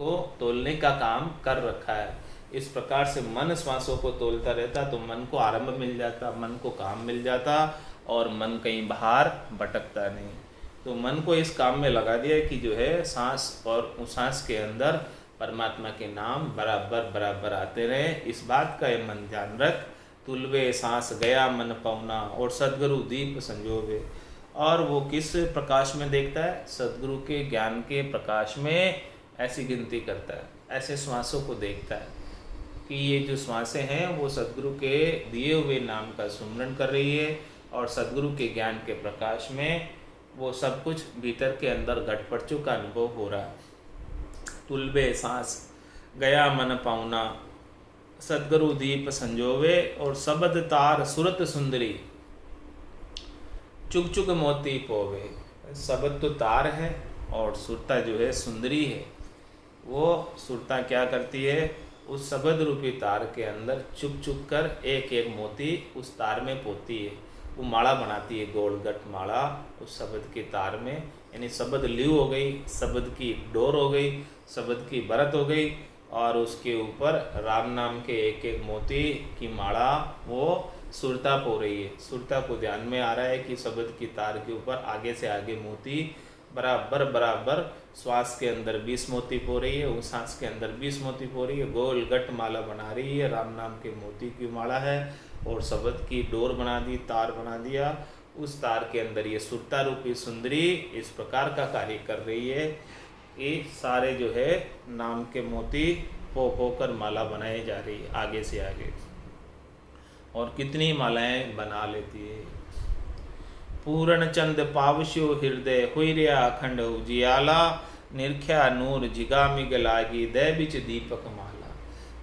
को तोलने का काम कर रखा है। इस प्रकार से मन श्वासों को तोलता रहता तो मन को आरंभ मिल जाता, मन को काम मिल जाता और मन कहीं बाहर भटकता नहीं। तो मन को इस काम में लगा दिया कि जो है सांस और उस सांस के अंदर परमात्मा के नाम बराबर बराबर आते रहे। इस बात का ये मन ध्यान रख, तुलवे सांस गया मन पवना और सदगुरु दीप संजोवे। और वो किस प्रकाश में देखता है? सदगुरु के ज्ञान के प्रकाश में ऐसी गिनती करता है, ऐसे श्वासों को देखता है कि ये जो श्वासें हैं वो सदगुरु के दिए हुए नाम का सुमरन कर रही है और सदगुरु के ज्ञान के प्रकाश में वो सब कुछ भीतर के अंदर घट पड़ चुका अनुभव हो रहा है। तुलबे सांस गया मन पाउना सदगुरु दीप संजोवे और शब्द तार सुरत सुंदरी चुग चुग मोती पोवे। शब्द तो तार है और सुरता जो है सुंदरी है। वो सुरता क्या करती है? उस शब्द रूपी तार के अंदर चुग चुग कर एक एक मोती उस तार में पोती है। वो माला बनाती है, गोलगट माला उस शब्द के तार में। यानी शब्द लीव हो गई, शब्द की डोर हो गई, शब्द की भरत हो गई और उसके ऊपर राम नाम के एक एक मोती की माला वो सुरता पो रही है। सुरता को ध्यान में आ रहा है कि शब्द की तार के ऊपर आगे से आगे मोती बराबर बराबर श्वास के अंदर 20 मोती पो रही है, उस सांस के अंदर 20 मोती पो रही है, गोल गट माला बना रही है, राम नाम के मोती की माला है और शब्द की डोर बना दी, तार बना दिया। उस तार के अंदर ये सुरता रूपी सुंदरी इस प्रकार का कार्य कर रही है कि सारे जो है नाम के मोती पो कर माला बनाई जा रही है आगे से आगे। और कितनी मालाएं बना लेती है। पूर्ण चंद पावश्यो हृदय हुर्या अखंड उजियाला निरख्या नूर जिगामिग लागी दह बिच दीपक माला।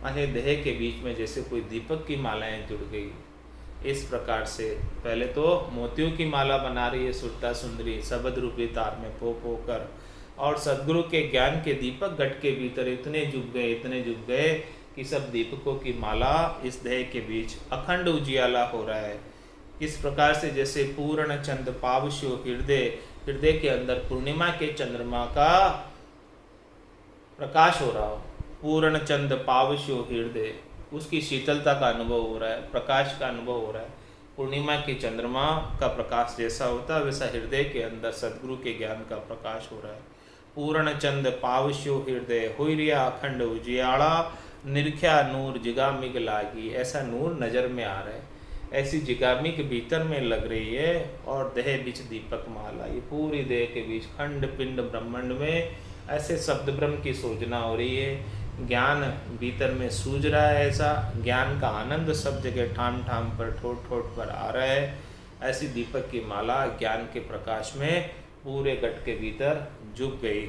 माने देह के बीच में जैसे कोई दीपक की मालाएं जुड़ गई। इस प्रकार से पहले तो मोतियों की माला बना रही है सुरता सुंदरी शब्द रूपी तार में पो कर, और सदगुरु के ज्ञान के दीपक घट के भीतर इतने जुग गए कि सब दीपकों की माला इस देह के बीच अखंड उजियाला हो रहा है। इस प्रकार से जैसे पूर्ण चंद पावश्यो हृदय के अंदर पूर्णिमा के चंद्रमा का प्रकाश हो रहा हो। पूर्ण चंद पावश्यो हृदय, उसकी शीतलता का अनुभव हो रहा है, प्रकाश का अनुभव हो रहा है। पूर्णिमा के चंद्रमा का प्रकाश जैसा होता है वैसा हृदय के अंदर सदगुरु के ज्ञान का प्रकाश हो रहा है। पूर्ण चंद पावश्यो हृदय हुर्या अखंड उजियाला निरख्या नूर जिगामिग लागी। ऐसा नूर नजर में आ रहा है, ऐसी जिगामी के भीतर में लग रही है। और देह बीच दीपक माला, ये पूरी देह के बीच खंड पिंड ब्रह्मांड में ऐसे शब्द ब्रह्म की सूचना हो रही है। ज्ञान भीतर में सूझ रहा है, ऐसा ज्ञान का आनंद सब जगह ठाम ठाम पर ठोठ ठोठ पर आ रहा है। ऐसी दीपक की माला ज्ञान के प्रकाश में पूरे घट के भीतर झुक गई।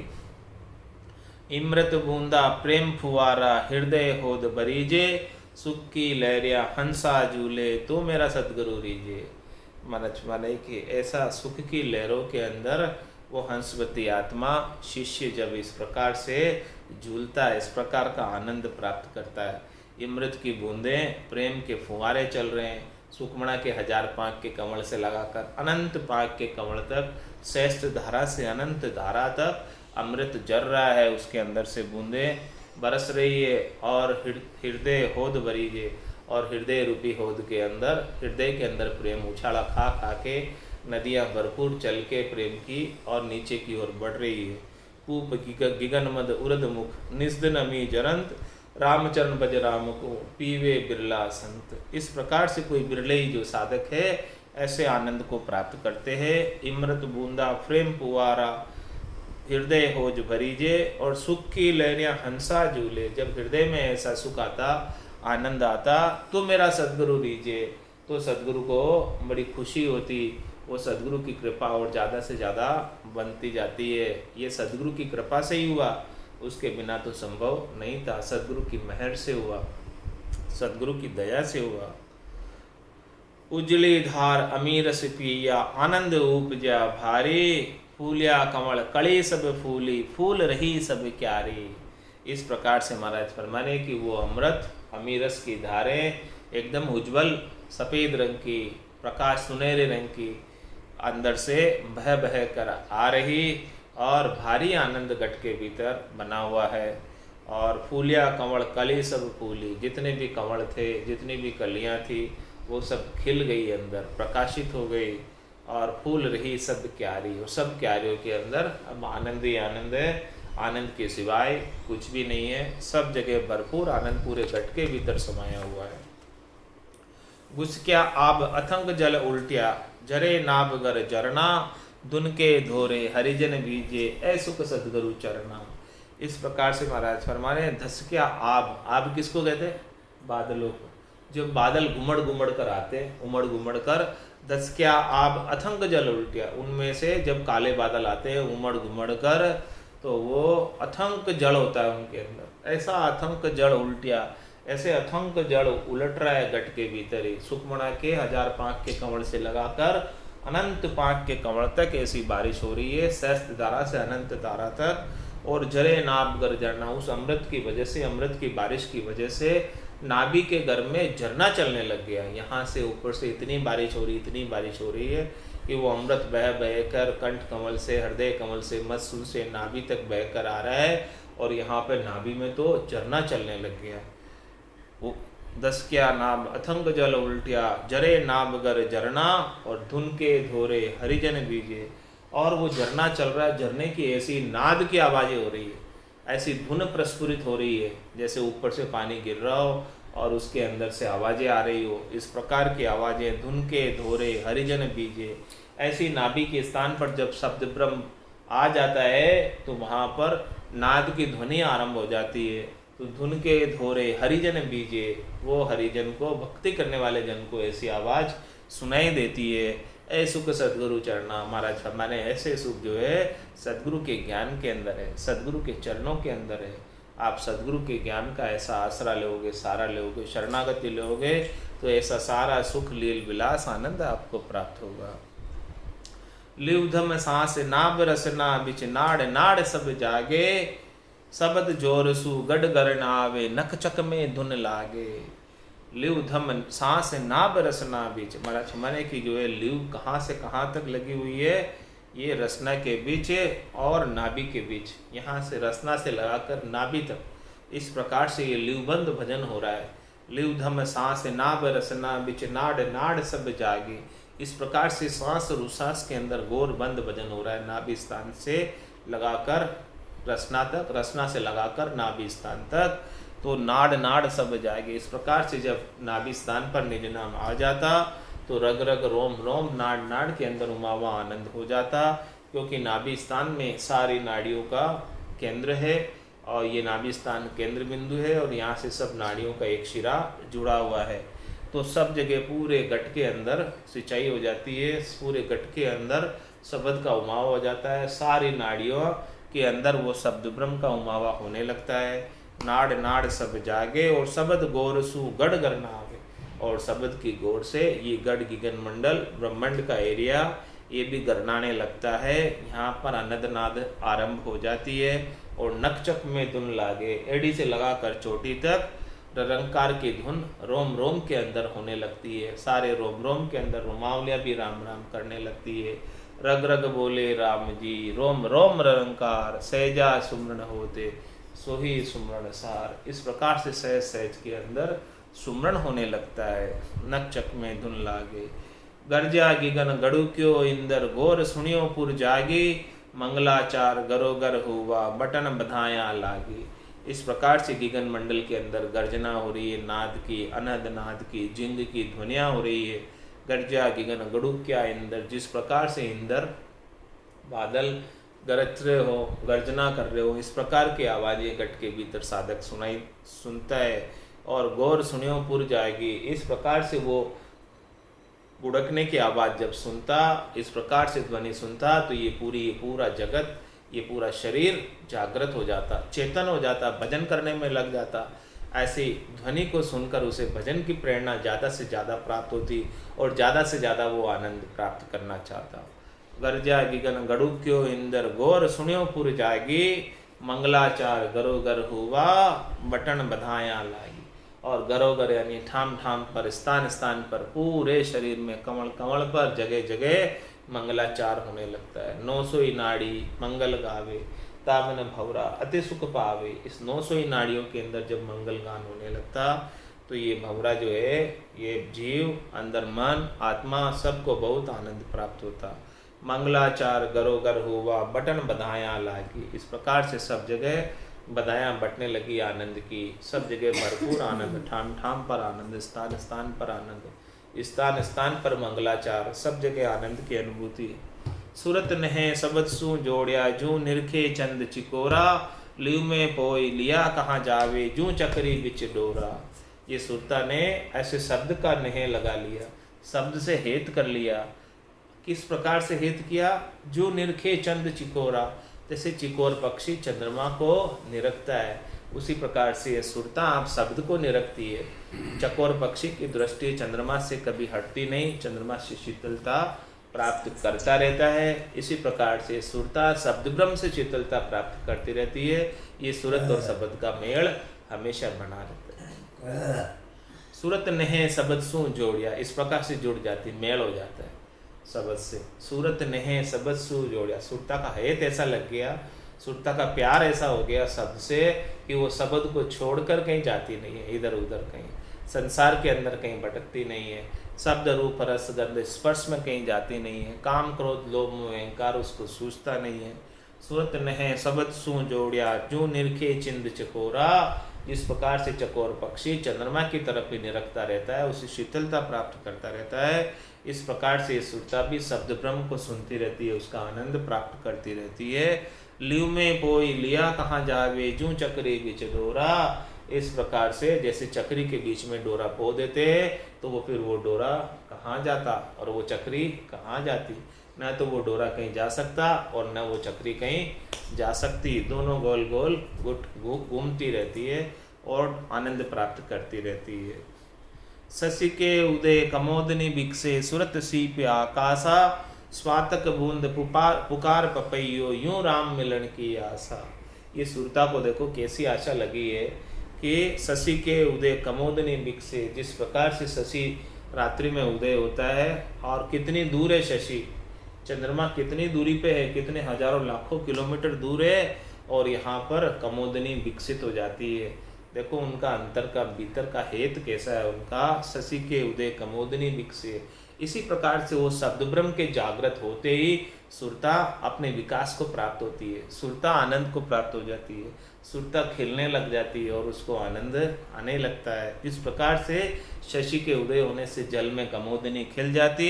इमृत बूंदा प्रेम फुवारा हृदय होद बरीजे सुख की लहरिया हंसा झूले तो मेरा सदगुरु रीजे। माने कि ऐसा सुख की लहरों के अंदर वो हंसवती आत्मा शिष्य जब इस प्रकार से झूलता है, इस प्रकार का आनंद प्राप्त करता है। इमृत की बूंदें प्रेम के फुवारे चल रहे हैं, सुखमणा के 1000 पाँक के कमल से लगाकर अनंत पाँक के कमल तक, श्रेष्ठ धारा से अनंत धारा तक अमृत जर रहा है। उसके अंदर से बूंदें बरस रही है और हृदय होद बरीजे, और हृदय रूपी होद के अंदर, हृदय के अंदर प्रेम उछाला खा खा के नदियाँ भरपूर चल के प्रेम की और नीचे की ओर बढ़ रही है। कूप गिगन मद उरद मुख निस्दिन अमी जरंत रामचरण बज राम को पीवे बिरला संत। इस प्रकार से कोई बिरले ही जो साधक है ऐसे आनंद को प्राप्त करते हैं। इमृत बूंदा प्रेम पुआरा हृदय होज भरीजे और सुख की लहरियाँ हंसा झूले। जब हृदय में ऐसा सुख आता, आनंद आता तो मेरा सदगुरु रीजे, तो सदगुरु को बड़ी खुशी होती। वो सदगुरु की कृपा और ज़्यादा से ज़्यादा बनती जाती है। ये सदगुरु की कृपा से ही हुआ, उसके बिना तो संभव नहीं था। सदगुरु की मेहर से हुआ, सदगुरु की दया से हुआ। उजली धार अमीर से पिया आनंद उपजा भारी फूलिया कमल कड़ी सब फूली फूल रही सब क्यारी। इस प्रकार से महाराज फरमाने कि वो अमृत अमीरस की धारें एकदम उज्जवल सफ़ेद रंग की, प्रकाश सुनहरे रंग की अंदर से बह कर आ रही और भारी आनंद घट के भीतर बना हुआ है। और फूलिया कंवल कली सब फूली, जितने भी कंवल थे, जितनी भी कलियां थी, वो सब खिल गई अंदर, प्रकाशित हो गई, और फूल रही सब क्यारी, और सब क्यारियों के अंदर अब आनंद ही आनंद है। आनंद के सिवाय कुछ भी नहीं है, सब जगह भरपूर आनंद पूरे घट के भीतर समाया हुआ है। घुसक्या आब अथंग जल उल्टिया, जरे नाभ गर जरना, दुन के धोरे हरिजन बीजे, ऐसुख सदगुरु चरना। इस प्रकार से महाराज फरमा रहे हैं, धसक्या आब, आब किसको कहते हैं? बादलों को। जब बादल घुमड़ घुमड़ कर आते, उमड़ घुमड़ कर, धसक्या आब अथंग जल उल्टिया, उनमें से जब काले बादल आते हैं उमड़ घुमड़ कर, तो वो अथंक जल होता है उनके अंदर। ऐसा अथंक जल उल्टिया, ऐसे अथंक जल उलट रहा है घट के भीतर ही। सुखमणा के 1000 पांख के कमल से लगाकर अनंत पांख के कमल तक ऐसी बारिश हो रही है, सहस्त्र धारा से अनंत धारा तक। और जरे नाभ गर झरना, उस अमृत की वजह से, अमृत की बारिश की वजह से नाभि के घर में झरना चलने लग गया। यहाँ से ऊपर से इतनी बारिश हो रही, इतनी बारिश हो रही है कि वो अमृत बह बह कर कंठ कमल से, हृदय कमल से, मत्सूल से नाभि तक बह कर आ रहा है। और यहाँ पे नाभि में तो झरना चलने लग गया। वो धसक्या नाभ अथंग जल उल्टिया, जरे नाभ गर झरना, और धुन के धोरे हरिजन बीजे। और वो झरना चल रहा है, झरने की ऐसी नाद की आवाज़ें हो रही है, ऐसी धुन प्रस्फुरित हो रही है जैसे ऊपर से पानी गिर रहा हो और उसके अंदर से आवाज़ें आ रही हो। इस प्रकार की आवाज़ें, धुन के धोरे हरिजन बीजे। ऐसी नाभि के स्थान पर जब शब्द ब्रह्म आ जाता है तो वहाँ पर नाद की ध्वनि आरंभ हो जाती है। तो धुन के धोरे हरिजन बीजे, वो हरिजन को, भक्ति करने वाले जन को ऐसी आवाज़ सुनाई देती है। ऐ सुख सदगुरु चरणा, महाराज फरमाने ऐसे सुख जो है सदगुरु के ज्ञान के अंदर है, सदगुरु के चरणों के अंदर है। आप सदगुरु के ज्ञान का ऐसा आसरा लोगे, सारा लोगे, शरणागति लोगे, तो ऐसा सारा सुख, लील विलास, आनंद आपको प्राप्त होगा। लिवधम सांस नाभ रसना, बिच नाड़ नाड़ सब जागे, सबद जोर सु गढ़ गरण आवे, नख चक में धुन लागे। लिव धम सांस नाभ रसना बीच, महाराज माने की जो है लिव कहाँ से कहाँ तक लगी हुई है, ये रसना के बीच और नाभि के बीच, यहाँ से रसना से लगाकर नाभि तक, इस प्रकार से ये लिवबंद भजन हो रहा है। लिव धम सांस नाभ रसना बिच नाड़ नाड़ सब जागी, इस प्रकार से सांस और उच्छ्वास के अंदर गौर बंद भजन हो रहा है। नाभि स्थान से लगाकर रसना तक, रसना से लगाकर नाभि स्थान तक, तो नाड़ नाड़ सब जाएगी। इस प्रकार से जब नाभि स्थान पर निज नाम आ जाता तो रग रग रोम रोम नाड़ नाड़ के अंदर उमावा आनंद हो जाता, क्योंकि नाभि स्थान में सारी नाड़ियों का केंद्र है और ये नाभि स्थान केंद्र बिंदु है और यहाँ से सब नाड़ियों का एक शिरा जुड़ा हुआ है। तो सब जगह पूरे गट के अंदर सिंचाई हो जाती है, पूरे गट के अंदर शब्द का उमावा हो जाता है, सारी नाड़ियों के अंदर वो शब्द ब्रह्म का उमावा होने लगता है। नाड़ नाड़ सब जागे और शब्द गौर सु गढ़ गरना आवे, और शब्द की गौर से ये गढ़ गिगन मंडल ब्रह्मांड का एरिया ये भी गरनाने लगता है। यहाँ पर आनंद नाद आरंभ हो जाती है और नकचक में धुन लागे, एड़ी से लगाकर चोटी तक रंकार की धुन रोम रोम के अंदर होने लगती है। सारे रोम रोम के अंदर रोमावलियाँ भी राम राम करने लगती है। रग रग बोले राम जी, रोम रोम रंकार, सहजा सुमरण होते सोही सुमरण सार। इस प्रकार से सहज सहज के अंदर सुमरण होने लगता है। नकचक में धुन लागे, गर्जा गिगन गड़ु क्यों इंदर, गोर सुनियो पुर जागी, मंगलाचार गरोगर हुआ, बटन बधाया लागी। इस प्रकार से गिगन मंडल के अंदर गर्जना हो रही है, नाद की, अनहद नाद की, जिंग की ध्वनियाँ हो रही है। गर्जा गिगन गड़ु क्या इंदर, जिस प्रकार से इंदर बादल गरज रहे हो, गर्जना कर रहे हो, इस प्रकार की आवाज़ें गट के भीतर साधक सुनता है। और गौर सुनियो पुर जाएगी, इस प्रकार से वो गुड़कने की आवाज़ जब सुनता, इस प्रकार से ध्वनि सुनता, तो ये पूरा जगत, ये पूरा शरीर जागृत हो जाता, चेतन हो जाता, भजन करने में लग जाता। ऐसी ध्वनि को सुनकर उसे भजन की प्रेरणा ज़्यादा से ज़्यादा प्राप्त होती और ज़्यादा से ज़्यादा वो आनंद प्राप्त करना चाहता। गर्जा गिगन गड़ु क्यों इंदर, गोर सुनियो पुर जागी, मंगलाचार गरोगर हुआ, बटन बधाया लागी। और गरोगर यानी ठाम ठाम पर, स्थान स्थान पर, पूरे शरीर में, कमल कमल पर, जगह जगह मंगलाचार होने लगता है। 900 नाड़ी मंगल गावे, तामन भौरा अति सुख पावे। इस 900 नाड़ियों के अंदर जब मंगल गान होने लगता तो ये भौरा जो है, ये जीव, अंदर मन, आत्मा, सबको बहुत आनंद प्राप्त होता। मंगलाचार गरोगर हुआ बटन बधाया लागी। इस प्रकार से सब जगह बधाया बटने लगी आनंद की। सब जगह भरपूर आनंद, ठाम ठाम पर आनंद, स्थान स्थान पर आनंद, स्थान स्थान पर मंगलाचार, सब जगह आनंद की अनुभूति। सूरत नहे सबद सु जोड़िया जू निरखे चंद चिकोरा। लिव में पोई लिया कहाँ जावे जू चक्री बिच डोरा। ये सुरता ने ऐसे शब्द का नहे लगा लिया, शब्द से हेत कर लिया। किस प्रकार से हेत किया? जो निरखे चंद चिकोरा, जैसे चिकोर पक्षी चंद्रमा को निरखता है, उसी प्रकार से ये सुरता आप शब्द को निरखती है। चकोर पक्षी की दृष्टि चंद्रमा से कभी हटती नहीं, चंद्रमा से शीतलता प्राप्त करता रहता है। इसी प्रकार से सुरता शब्द ब्रह्म से शीतलता प्राप्त करती रहती है। ये सूरत और शब्द का मेल हमेशा बना रहता है। सूरत नहे शब्द सु जोड़िया, इस प्रकार से जुड़ जाती, मेल हो जाता है शब्द से। सूरत नहे शब्द सु जोड़िया, सुरता का हेत ऐसा लग गया, सुरता का प्यार ऐसा हो गया शब्द से कि वो शब्द को छोड़कर कहीं जाती नहीं है, इधर उधर कहीं संसार के अंदर कहीं भटकती नहीं है। शब्द रूप रस गंध स्पर्श में कहीं जाती नहीं है। काम क्रोध लोभ मोह अहंकार उसको सूझता नहीं है। सूरत नहे शब्द सु जोड़िया जो निरखे चिंद चकोरा। जिस प्रकार से चकोर पक्षी चंद्रमा की तरफ ही निरखता रहता है, उसे शीतलता प्राप्त करता रहता है, इस प्रकार से सुरता भी शब्द ब्रह्म को सुनती रहती है, उसका आनंद प्राप्त करती रहती है। लिव में पोई लिया कहाँ जावे जू चक्री बिच डोरा। इस प्रकार से जैसे चक्री के बीच में डोरा पो देते तो वो फिर वो डोरा कहाँ जाता और वो चक्री कहाँ जाती। न तो वो डोरा कहीं जा सकता और न वो चक्री कहीं जा सकती। दोनों गोल गोल घूमती रहती है और आनंद प्राप्त करती रहती है। शशि के उदय कमोदनी बिकसे सुरत सीप आकाशा। स्वातक बूंद पुकार पपैयो यूं राम मिलन की आशा। ये सुरता को देखो कैसी आशा लगी है कि शशि के उदय कमोदनी बिकसे। जिस प्रकार से शशि रात्रि में उदय होता है और कितनी दूर है शशि, चंद्रमा कितनी दूरी पे है, कितने हजारों लाखों किलोमीटर दूर है, और यहाँ पर कमोदनी विकसित हो जाती है। देखो उनका अंतर का भीतर का हेत कैसा है उनका। शशि के उदय कमोदनी विकसे। इसी प्रकार से वो शब्द ब्रह्म के जागृत होते ही सुरता अपने विकास को प्राप्त होती है, सुरता आनंद को प्राप्त हो जाती है, सुरता खिलने लग जाती है और उसको आनंद आने लगता है। इस प्रकार से शशि के उदय होने से जल में कमोदनी खिल जाती,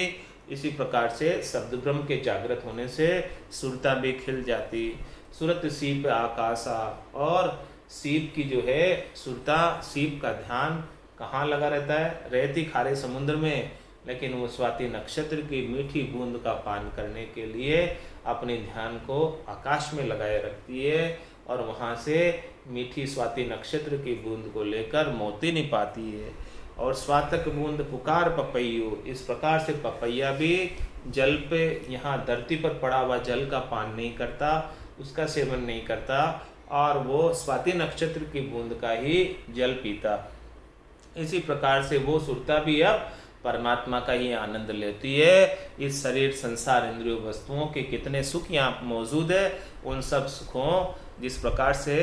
इसी प्रकार से शब्द ब्रह्म के जागृत होने से सुरता भी खिल जाती। सुरत सीप आकाशा। और सीप की जो है सुरता, सीप का ध्यान कहाँ लगा रहता है? रहती खारे समुद्र में, लेकिन वो स्वाति नक्षत्र की मीठी बूंद का पान करने के लिए अपने ध्यान को आकाश में लगाए रखती है और वहाँ से मीठी स्वाति नक्षत्र की बूंद को लेकर मोती नहीं पाती है। और स्वातक बूंद पुकार पपैयो। इस प्रकार से पपैया भी जल पे, यहाँ धरती पर पड़ा हुआ जल का पान नहीं करता, उसका सेवन नहीं करता, और वो स्वाति नक्षत्र की बूंद का ही जल पीता। इसी प्रकार से वो सुरता भी अब परमात्मा का ही आनंद लेती है। इस शरीर संसार इंद्रियों वस्तुओं के कितने सुख यहाँ मौजूद है, उन सब सुखों जिस प्रकार से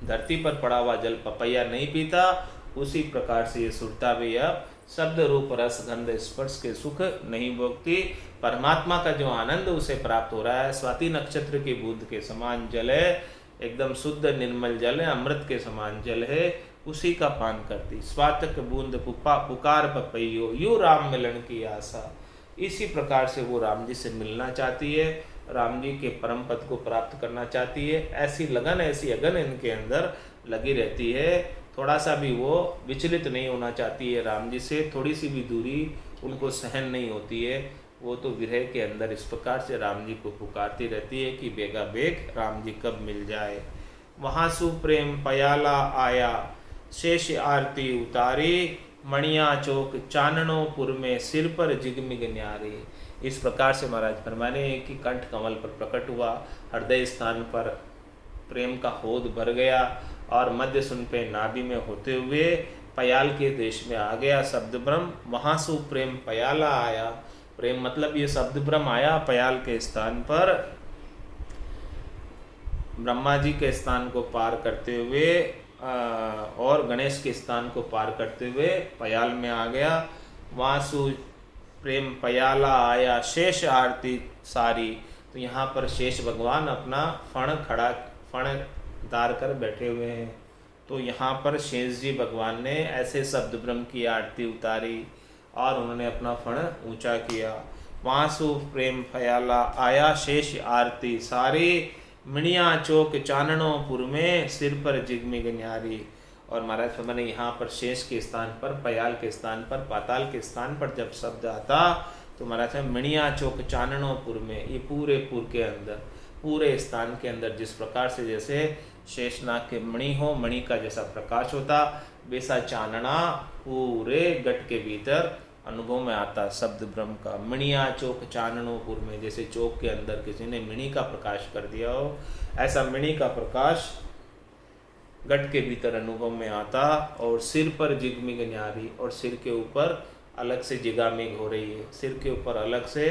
धरती पर पड़ा हुआ जल पपैया नहीं पीता, उसी प्रकार से ये सुरता भी अब शब्द रूप रस गंध स्पर्श के सुख नहीं भोगती। परमात्मा का जो आनंद उसे प्राप्त हो रहा है, स्वाति नक्षत्र की बूंद के समान जल है, एकदम शुद्ध निर्मल जल है, अमृत के समान जल है, उसी का पान करती। स्वातक बूंद पुकार पपैयो यू राम मिलन की आशा। इसी प्रकार से वो राम जी से मिलना चाहती है, राम जी के परम पद को प्राप्त करना चाहती है। ऐसी लगन, ऐसी अगन इनके अंदर लगी रहती है। थोड़ा सा भी वो विचलित नहीं होना चाहती है राम जी से, थोड़ी सी भी दूरी उनको सहन नहीं होती है। वो तो विरह के अंदर इस प्रकार से राम जी को पुकारती रहती है कि बेगा बेग राम जी कब मिल जाए। वहाँ सुप्रेम पयाला आया शेष आरती उतारी, मणिया चौक चाननोपुर में सिर पर जिगमिग न्यारी। इस प्रकार से महाराज फरमाने कि कंठ कमल पर प्रकट हुआ, हृदय स्थान पर प्रेम का होद भर गया और मध्य सुन पे नाभि में होते हुए पयाल के देश में आ गया शब्द ब्रह्म। वहाँ से प्रेम पयाला आया, प्रेम मतलब ये शब्द ब्रह्म आया पयाल के स्थान पर। ब्रह्मा जी के स्थान को पार करते हुए और गणेश के स्थान को पार करते हुए पयाल में आ गया। वासु प्रेम पयाला आया शेष आरती सारी। तो यहाँ पर शेष भगवान अपना फण धार कर बैठे हुए हैं। तो यहाँ पर शेष जी भगवान ने ऐसे शब्द ब्रह्म की आरती उतारी और उन्होंने अपना फण ऊंचा किया। वासु प्रेम पयाला आया शेष आरती सारी, मिणिया चौक चाननोपुर में सिर पर जिगमिग न्यारी। और महाराज मैंने यहाँ पर शेष के स्थान पर, पयाल के स्थान पर, पाताल के स्थान पर जब शब्द आता तो महाराज मिणिया चौक चाननोपुर में, ये पूरे पुर के अंदर, पूरे स्थान के अंदर जिस प्रकार से जैसे शेषनाग के मणि हो, मणि का जैसा प्रकाश होता, वैसा चानना पूरे गट के भीतर अनुभव में आता शब्द ब्रह्म का। मिणिया चौक चाननोपुर में, जैसे चौक के अंदर किसी ने मिणि का प्रकाश कर दिया हो, ऐसा मिणि का प्रकाश गट के भीतर अनुभव में आता। और सिर पर जिगमिग न्यारी, और सिर के ऊपर अलग से जिगामिग हो रही है, सिर के ऊपर अलग से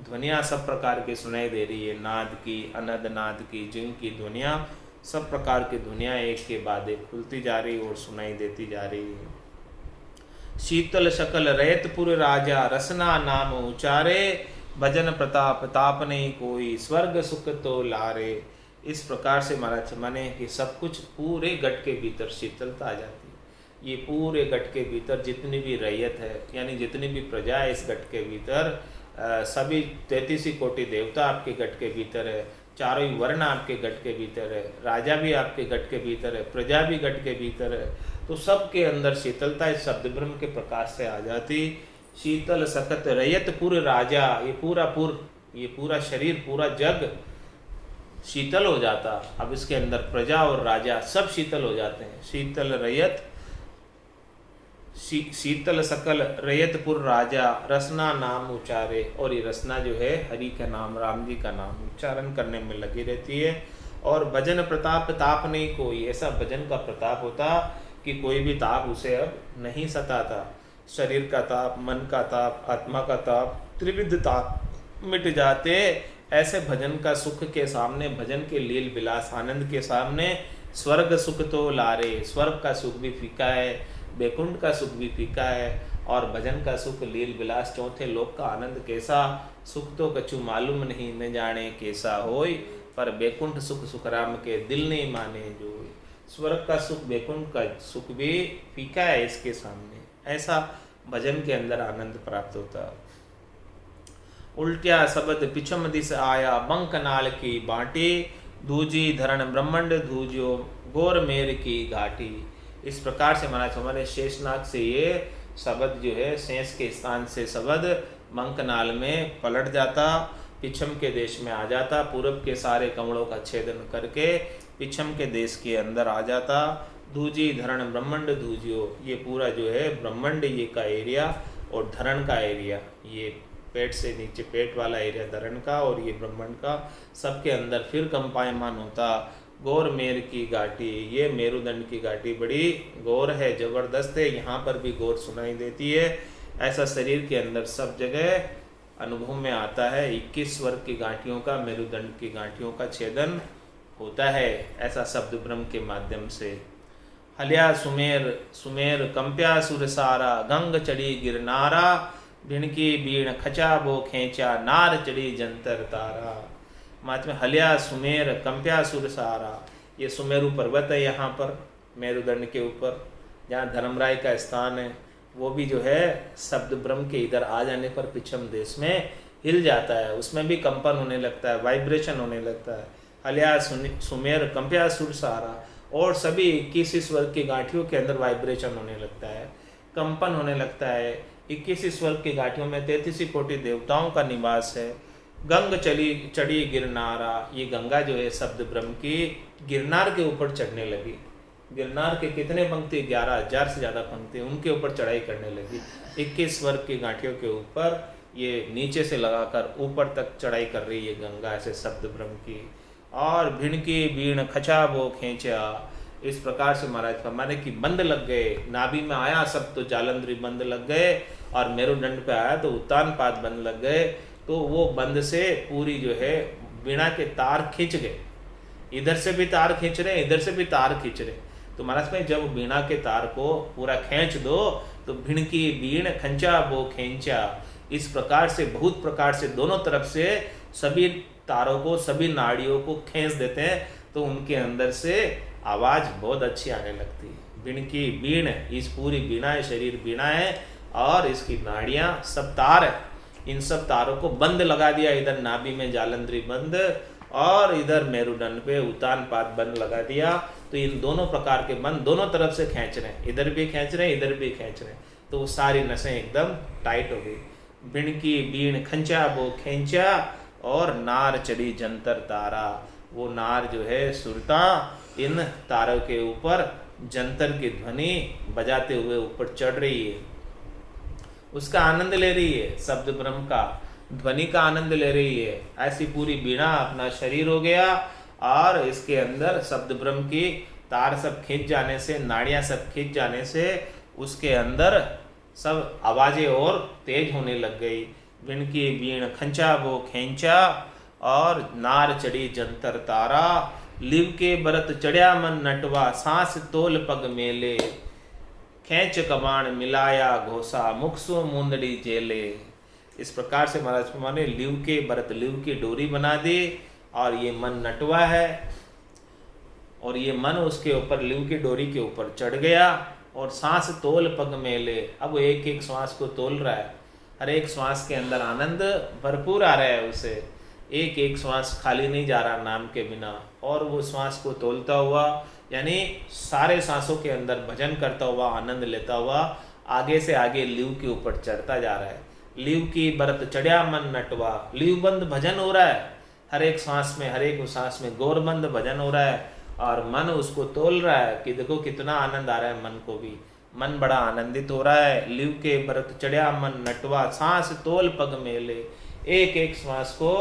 ध्वनियाँ सब प्रकार की सुनाई दे रही है, नाद की, अनद नाद की, जिंग की ध्वनियाँ, सब प्रकार की ध्वनियाँ एक के बाद एक खुलती जा रही और सुनाई देती जा रही है। शीतल शकल रैतपुर राजा, रसना नाम उचारे, भजन प्रताप ताप नहीं कोई, स्वर्ग सुख तो लारे। इस प्रकार से महाराज माने कि सब कुछ पूरे गट के भीतर शीतलता आ जाती है। ये पूरे गट के भीतर जितनी भी रैयत है, यानी जितनी भी प्रजा है इस गट के भीतर, सभी 33 कोटि देवता आपके गट के भीतर है, चारों ही वर्ण आपके गट के भीतर है, राजा भी आपके गट के भीतर है, प्रजा भी गट के भीतर है। तो सबके अंदर शीतलता इस शब्द ब्रह्म के प्रकाश से आ जाती। शीतल सकत रैयतपुर राजा, ये पूरा पुर, ये पूरा शरीर, पूरा जग शीतल हो जाता। अब इसके अंदर प्रजा और राजा सब शीतल हो जाते हैं। शीतल रैयत, शीतल सकल रैयतपुर राजा, रसना नाम उचारे। और ये रसना जो है हरि का नाम, राम जी का नाम उच्चारण करने में लगी रहती है। और भजन प्रताप ताप नहीं कोई, ऐसा भजन का प्रताप होता कि कोई भी ताप उसे अब नहीं सताता। शरीर का ताप, मन का ताप, आत्मा का ताप, त्रिविध ताप मिट जाते। ऐसे भजन का सुख के सामने, भजन के लील विलास आनंद के सामने स्वर्ग सुख तो लारे। स्वर्ग का सुख भी फीका है, बैकुंठ का सुख भी फीका है, और भजन का सुख लील विलास चौथे लोक का आनंद कैसा, सुख तो कछु मालूम नहीं न जाने कैसा होय, पर बैकुंठ सुख सुखराम के दिल नहीं माने जोय। स्वर्ग का सुख, बैकुंठ का सुख भी फीका है इसके सामने। ऐसा भजन के अंदर आनंद प्राप्त होता। उल्टिया शब्द पिछम दिस आया, बंक नाल की बाटी, दूजी धरण ब्रह्मंड धूजो, गोर मेर की घाटी। इस प्रकार से महाराज हमारे शेषनाग से ये शब्द जो है, शेष के स्थान से शब्द बंकनाल में पलट जाता, पिछम के देश में आ जाता, पूरब के सारे कमलों का छेदन करके पिछम के देश के अंदर आ जाता। धूजी धरण ब्रह्मंड धूजियो, ये पूरा जो है ब्रह्मंड ये का एरिया और धरण का एरिया, ये पेट से नीचे पेट वाला एरिया धरण का और ये ब्रह्मांड का, सबके अंदर फिर कंपायमान होता। गौर मेर की घाटी, ये मेरुदंड की घाटी बड़ी गौर है, जबरदस्त है, यहाँ पर भी गौर सुनाई देती है। ऐसा शरीर के अंदर सब जगह अनुभव में आता है। 21 वर्ग की घाटियों का, मेरुदंड की घाटियों का छेदन होता है ऐसा शब्द ब्रह्म के माध्यम से। हल्या सुमेर सुमेर कंप्या सुर सारा, गंग चढ़ी गिरनारा, भिणकी बीण खचा बो खेचा, नार चढ़ी जंतर तारा। महात्मा हल्या सुमेर कंप्या सुर सारा, ये सुमेरु पर्वत है यहाँ पर मेरुदंड के ऊपर, जहाँ धर्मराय का स्थान है, वो भी जो है शब्द ब्रह्म के इधर आ जाने पर पिछम देश में हिल जाता है, उसमें भी कंपन होने लगता है, वाइब्रेशन होने लगता है। हल्या सुमेर कंप्या सुर सारा, और सभी 21 वर्ग की गांठियों के अंदर वाइब्रेशन होने लगता है, कंपन होने लगता है। 21 वर्ग की गांठियों में 33 कोटि देवताओं का निवास है। गंग चढ़ी गिरनारा, ये गंगा जो है शब्द ब्रह्म की गिरनार के ऊपर चढ़ने लगी। गिरनार के कितने पंक्ति, 11,000 से ज़्यादा पंक्ति, उनके ऊपर चढ़ाई करने लगी। 21 वर्ग की गांठियों के ऊपर ये नीचे से लगाकर ऊपर तक चढ़ाई कर रही है गंगा, ऐसे शब्द ब्रह्म की। और भिणकी बीण खचा वो खेचा, इस प्रकार से महाराज फरमाने की बंद लग गए, नाभि में आया सब तो जालंधरी बंद लग गए, और मेरुदंड पे आया तो उत्तान पाद बंद लग गए। तो वो बंद से पूरी जो है वीणा के तार खींच गए, इधर से भी तार खींच रहे, इधर से भी तार खींच रहे। तो महाराज में जब बीणा के तार को पूरा खींच दो तो भिण की बीण खंचा वो खींचा, इस प्रकार से बहुत प्रकार से दोनों तरफ से सभी तारों को, सभी नाड़ियों को खींच देते हैं, तो उनके अंदर से आवाज बहुत अच्छी आने लगती है। बीण की बीण, इस पूरी बीणा है, शरीर बीणा है और इसकी नाड़ियां सब तार है। इन सब तारों को बंद लगा दिया, इधर नाभि में जालंधरी बंद और इधर मेरुदंड पे उतान पाद बंद लगा दिया। तो इन दोनों प्रकार के बंद दोनों तरफ से खींच रहे हैं, इधर भी खींच रहे हैं, इधर भी खींच रहे हैं, तो वो सारी नसें एकदम टाइट हो गई। बीण की बीण खंचा वो खींचा और नार चढ़ी जंतर तारा, वो नार जो है सुरता इन तारों के ऊपर जंतर की ध्वनि बजाते हुए ऊपर चढ़ रही है, उसका आनंद ले रही है, शब्द ब्रह्म का ध्वनि का आनंद ले रही है। ऐसी पूरी बीणा अपना शरीर हो गया और इसके अंदर शब्द ब्रह्म की तार सब खींच जाने से, नाड़ियां सब खींच जाने से उसके अंदर सब आवाजें और तेज होने लग गई। बीण की बीण खंचा वो खींचा और नार चढ़ी जंतर तारा, लिव के बरत चढ़िया मन नटवा, सांस तोल पग मेले, खींच कबाण मिलाया घोसा, मुखसो मुंदड़ी जेले। इस प्रकार से महाराज कुमार ने लिव के बरत, लिव की डोरी बना दी और ये मन नटवा है और ये मन उसके ऊपर लिव की डोरी के ऊपर चढ़ गया और सांस तोल पग मेले। अब वो एक एक श्वास को तोल रहा है, हर एक श्वास के अंदर आनंद भरपूर आ रहा है उसे, एक एक श्वास खाली नहीं जा रहा नाम के बिना। और वो श्वास को तोलता हुआ यानी सारे सांसों के अंदर भजन करता हुआ, आनंद लेता हुआ आगे से आगे लिव के ऊपर चढ़ता जा रहा है। लिव की बरत चढ़िया मन नटवा, लिवबंद भजन हो रहा है, हर एक सांस में, हर एक सांस में गौरबंद भजन हो रहा है और मन उसको तोल रहा है कि देखो कितना आनंद आ रहा है, मन को भी, मन बड़ा आनंदित हो रहा है। लिव के बरत चढ़िया मन नटवा, सांस तोल पग मेले, एक एक श्वास को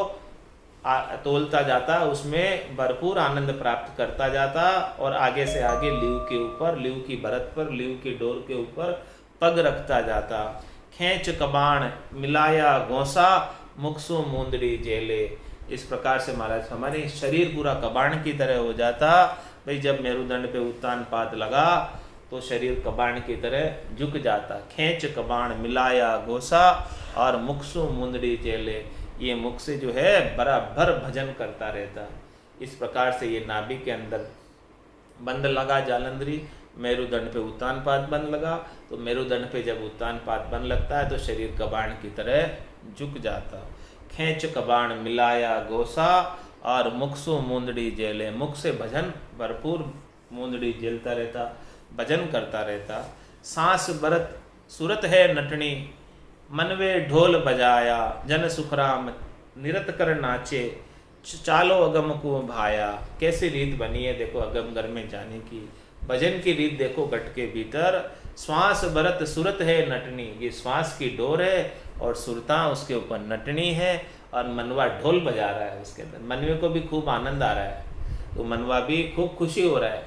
तोलता जाता, उसमें भरपूर आनंद प्राप्त करता जाता और आगे से आगे लिव के ऊपर, लिव की भरत पर, लिव की डोर के ऊपर पग रखता जाता। खींच कबाण मिलाया घोसा, मुखसु मुंदड़ी जेले। इस प्रकार से महाराज हमारे शरीर पूरा कबाण की तरह हो जाता। भाई जब मेरुदंड पे उत्तान पाद लगा तो शरीर कबाण की तरह झुक जाता। खींच कबाण मिलाया घोसा और मुखसु मुंदड़ी जेले, ये मुख से जो है बराबर भजन करता रहता। इस प्रकार से ये नाभि के अंदर बंद लगा जालंधरी, मेरुदंड पे उत्तान पाद बंद लगा, तो मेरुदंड पे जब उत्तान पाद बंद लगता है तो शरीर कबाण की तरह झुक जाता। खींच कबाण मिलाया घोसा और मुखसु मुंदड़ी जेले, मुख से भजन भरपूर मुंदड़ी जेलता रहता, भजन करता रहता। सांस बरत सुरत है नटनी, मनवे ढोल बजाया, जन सुखराम निरत कर नाचे, चालो अगम को भाया। कैसी रीत बनी है देखो अगम घर में जाने की, भजन की रीत देखो गट के भीतर। श्वास बरत सुरत है नटनी, ये श्वास की डोर है और सुरता उसके ऊपर नटनी है और मनवा ढोल बजा रहा है उसके अंदर। मनवे को भी खूब आनंद आ रहा है, तो मनवा भी खूब खुशी हो रहा है,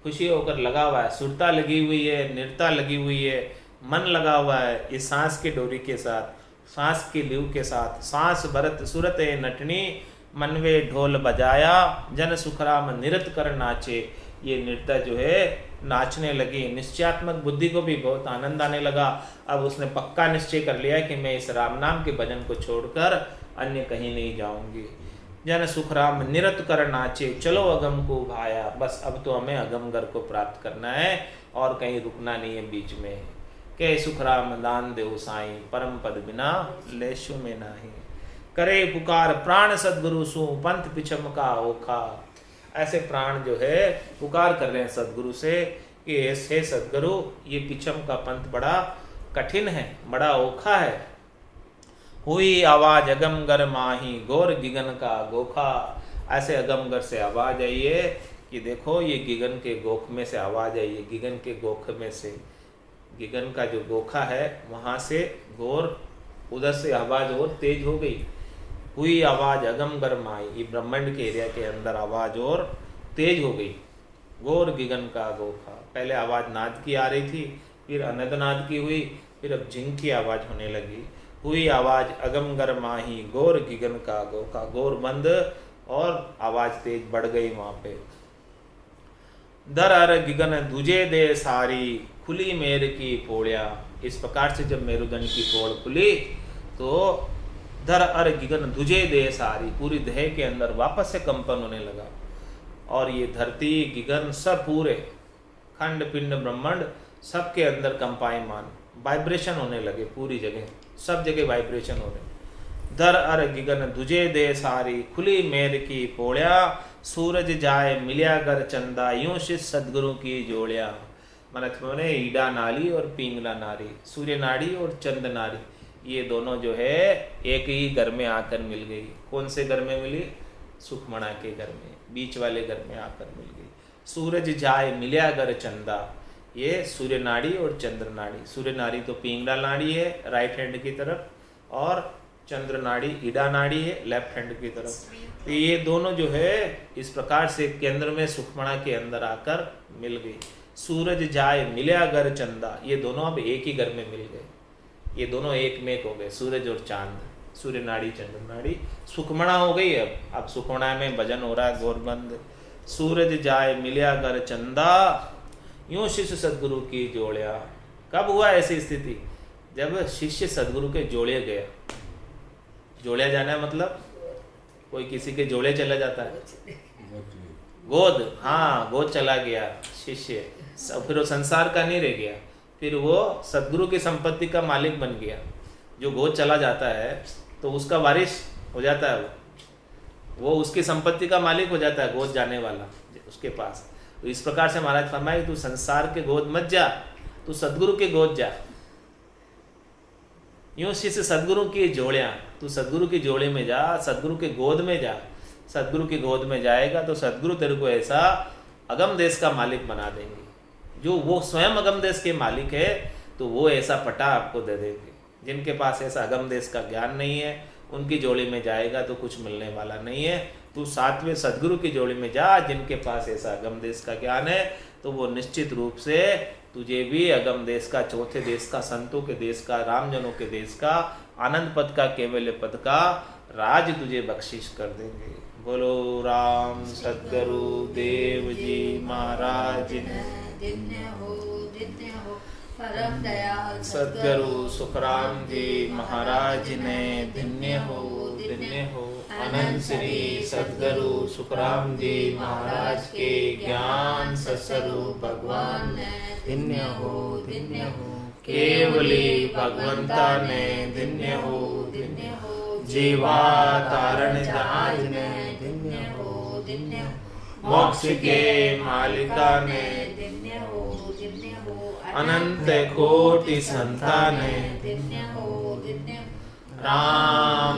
खुशी होकर लगा हुआ है, सुरता लगी हुई है, निरता लगी हुई है, मन लगा हुआ है इस सांस की डोरी के साथ, सांस की लिव के साथ। सांस भरत सुरत है नटनी, मनवे ढोल बजाया, जन सुखराम निरत कर नाचे। ये नृत्य जो है नाचने लगी, निश्चयात्मक बुद्धि को भी बहुत आनंद आने लगा। अब उसने पक्का निश्चय कर लिया कि मैं इस राम नाम के भजन को छोड़कर अन्य कहीं नहीं जाऊंगी। जन सुखराम निरत कर नाचे, चलो अगम को भाया। बस अब तो हमें अगमगर को प्राप्त करना है और कहीं रुकना नहीं है बीच में। के सुखराम दान देव साईं, परम पद बिना लेशु में नाही। करे पुकार प्राण सदगुरु सु, पंथ पिछम का ओखा। ऐसे प्राण जो है पुकार कर रहे हैं सदगुरु से कि हे सदगुरु, ये पिछम का पंथ बड़ा कठिन है, बड़ा ओखा है। हुई आवाज अगमगर माही, गोर गिगन का गोखा। ऐसे अगमगर से आवाज आई है कि देखो ये गिगन के गोख में से आवाज आई है, गिगन के गोख में से, गिगन का जो गोखा है वहां से गोर, उधर से आवाज और तेज हो गई। हुई आवाज अगमगर माई, ये ब्रह्मांड के एरिया के अंदर आवाज और तेज हो गई। गोर गिगन का गोखा, पहले आवाज नाद की आ रही थी, फिर अनदनाद की हुई, फिर अब जिंग की आवाज होने लगी। हुई आवाज अगमगर माही, गोर गिगन का गोखा। गोर बंद और आवाज तेज बढ़ गई वहां पे। दर अर गिगन दूजे दे सारी, खुली मेर की पोड़िया। इस प्रकार से जब मेरुदंड की पोड़ खुली तो धर अर गिगन दूजे दे सारी, पूरी देह के अंदर वापस से कंपन होने लगा। और ये धरती गिगन सब पूरे खंड पिंड ब्रह्मांड सबके अंदर कंपायमान, वाइब्रेशन होने लगे, पूरी जगह सब जगह वाइब्रेशन हो रहे। धर अर गिगन दूजे दे सारी, खुली मेर की पोड़िया। सूरज जाए मिलिया गर चंदा, यूं शिष्य सदगुरु की जोड़िया। मैंने ईडा नाली और पिंगला नारी, सूर्य नाड़ी और चंद नारी, ये दोनों जो है एक ही घर में आकर मिल गई। कौन से घर में मिली? सुखमणा के घर में, बीच वाले घर में आकर मिल गई। सूरज जाए मिलिया गर चंदा, ये सूर्य नाड़ी और चंद्र नाड़ी। सूर्य नाड़ी तो पिंगला नाड़ी है राइट हैंड की तरफ, और चंद्र नाड़ी ईडा नाड़ी है लेफ्ट हैंड की तरफ। तो ये दोनों जो है इस प्रकार से केंद्र में सुखमणा के अंदर आकर मिल गई। सूरज जाए मिलिया गर चंदा, ये दोनों अब एक ही घर में मिल गए, ये दोनों एक में हो गए, सूरज और चांद, सूर्य नाड़ी चंद्र नाड़ी। सुखमणा हो गई अब सुखमणा में भजन हो रहा है गौरबंद। सूरज जाए मिलिया गर चंदा, यूं शिष्य सदगुरु की जोड़िया। कब हुआ ऐसी स्थिति? जब शिष्य सदगुरु के जोड़े गया। जोड़िया जाना मतलब कोई किसी के जोड़े चला जाता है, गोद, हाँ गोद चला गया शिष्य, फिर वो संसार का नहीं रह गया, फिर वो सदगुरु की संपत्ति का मालिक बन गया। जो गोद चला जाता है तो उसका वारिस हो जाता है, वो उसकी संपत्ति का मालिक हो जाता है, गोद जाने वाला उसके पास। तो इस प्रकार से महाराज फरमाए तू संसार के गोद मत जा, तू सदगुरु के गोद जा। यूं शिष्य सदगुरु की जोड़ियां, तू सदगुरु की जोड़े में जा, सदगुरु के गोद में जा। सदगुरु की गोद में जाएगा तो सदगुरु तेरे को ऐसा अगम देश का मालिक बना देंगे। जो वो स्वयं अगम देश के मालिक है तो वो ऐसा पटा आपको दे देंगे। जिनके पास ऐसा अगम देश का ज्ञान नहीं है उनकी जोड़ी में जाएगा तो कुछ मिलने वाला नहीं है। तू सातवें सदगुरु की जोड़ी में जा, जिनके पास ऐसा अगम देश का ज्ञान है, तो वो निश्चित रूप से तुझे भी अगम देश का, चौथे देश का, संतों के देश का, रामजनों के देश का, आनंद पद का, केवल्य पद का राज तुझे बख्शिश कर देंगे। बोलो राम सदगुरु देव जी महाराज धन्य हो परम दयाल सदगुरु सुखराम जी महाराज ने धन्य हो अनंत श्री सदगुरु सुखराम जी महाराज के ज्ञान सत्स्वरूप भगवान ने धन्य हो केवली भगवंता ने धन्य हो जीवा तारण जहाज ने धन्य हो मोक्ष के मालिका ने धन्य हो अनंत कोटि संतान ने धन्य हो राम